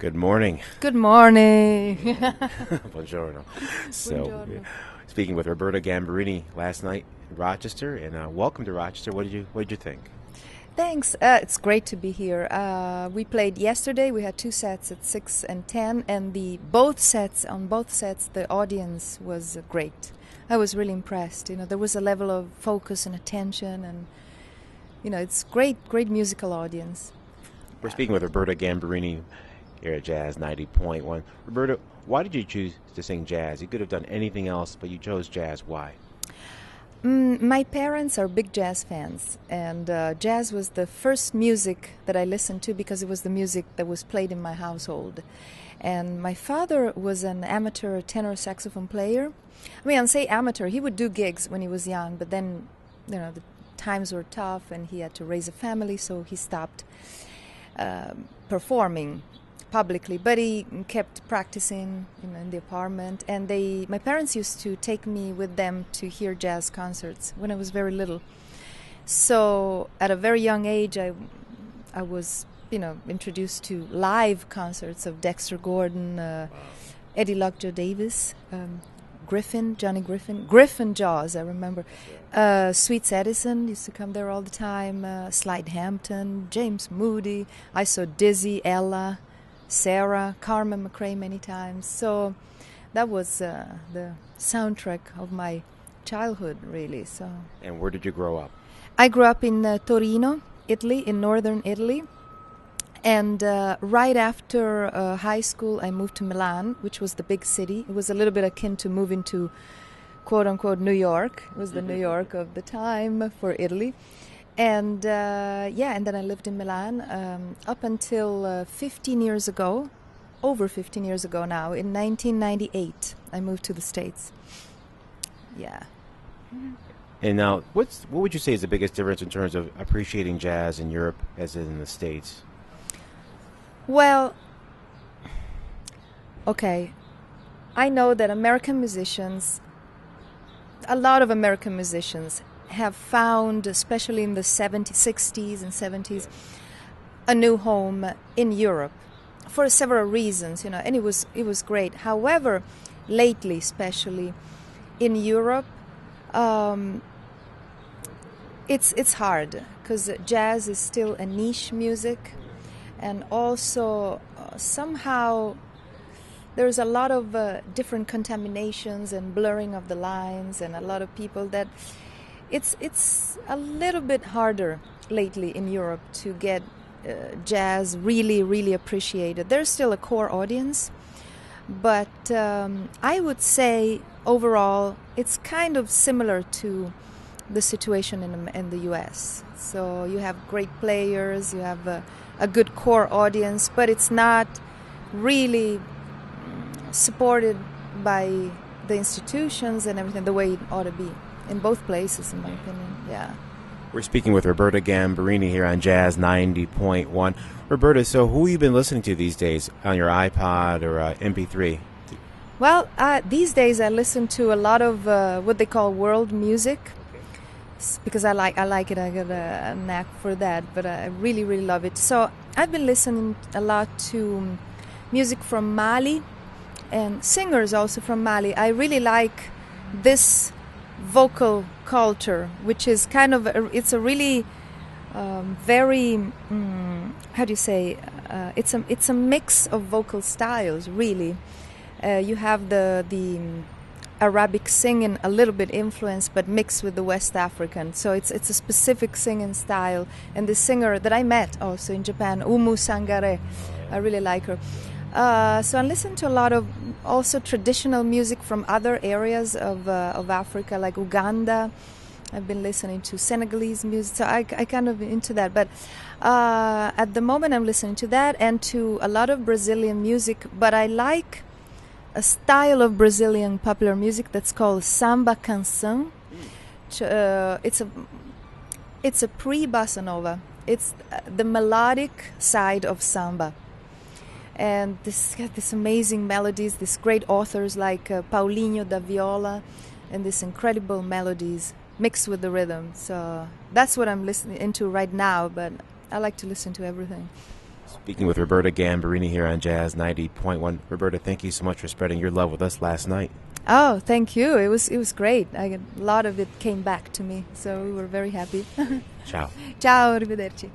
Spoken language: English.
Good morning. Good morning. Buongiorno. So, Buongiorno. speaking with Roberta Gambarini last night in Rochester, and welcome to Rochester. What did you think? Thanks. It's great to be here. We played yesterday. We had two sets at 6 and 10, and on both sets, the audience was great. I was really impressed. There was a level of focus and attention, and it's great musical audience. We're speaking with Roberta Gambarini here at Jazz 90.1. Roberta, why did you choose to sing jazz? You could have done anything else, but you chose jazz. Why? My parents are big jazz fans, and jazz was the first music that I listened to because it was the music that was played in my household. And my father was an amateur tenor saxophone player. I say amateur. He would do gigs when he was young, but then, the times were tough and he had to raise a family, so he stopped performing publicly, but he kept practicing in the apartment. And my parents used to take me with them to hear jazz concerts when I was very little. So at a very young age, I was introduced to live concerts of Dexter Gordon, Eddie Lockjaw Davis, Johnny Griffin Jaws, I remember. Sweets Edison used to come there all the time, Slide Hampton, James Moody. I saw Dizzy, Ella, Sarah, Carmen McRae many times. So that was the soundtrack of my childhood, really. So. And where did you grow up? I grew up in Torino, Italy, in northern Italy. And right after high school, I moved to Milan, which was the big city. It was a little bit akin to moving to, quote-unquote, New York. It was the New York of the time for Italy. And and then I lived in Milan up until 15 years ago, over 15 years ago now. In 1998, I moved to the States. Yeah. And now, what would you say is the biggest difference in terms of appreciating jazz in Europe as in the States? Well, okay, I know that a lot of American musicians have found, especially in the 60s and 70s, a new home in Europe for several reasons, and it was great. However, lately, especially in Europe, it's hard because jazz is still a niche music, and also somehow there's a lot of different contaminations and blurring of the lines, and a lot of people that it's a little bit harder lately in Europe to get jazz really, really appreciated. There's still a core audience, but I would say overall it's kind of similar to the situation in the U.S. So you have great players, you have a good core audience, but it's not really supported by the institutions and everything the way it ought to be in both places, in my opinion. Yeah. We're speaking with Roberta Gambarini here on Jazz 90.1. Roberta, so who have you been listening to these days on your iPod or MP3? Well, these days I listen to a lot of what they call world music, because I like it. I got a knack for that, but I really, really love it. So I've been listening a lot to music from Mali and singers also from Mali. I really like this vocal culture, which is kind of it's a really very how do you say it's a mix of vocal styles, really. You have the Arabic singing, a little bit influenced, but mixed with the West African. So it's a specific singing style. And the singer that I met also in Japan, Umu Sangare, I really like her. So I listen to a lot of also traditional music from other areas of Africa, like Uganda. I've been listening to Senegalese music, so I kind of into that. But at the moment I'm listening to that and to a lot of Brazilian music, but I like a style of Brazilian popular music that's called samba canção. It's a pre-bossa nova. It's the melodic side of samba. And this got these amazing melodies, these great authors like Paulinho da Viola, and these incredible melodies mixed with the rhythm. So that's what I'm listening into right now, but I like to listen to everything. Speaking with Roberta Gambarini here on Jazz 90.1. Roberta, thank you so much for spreading your love with us last night. Oh, thank you. It was great. A lot of it came back to me, so we were very happy. Ciao. Ciao, arrivederci.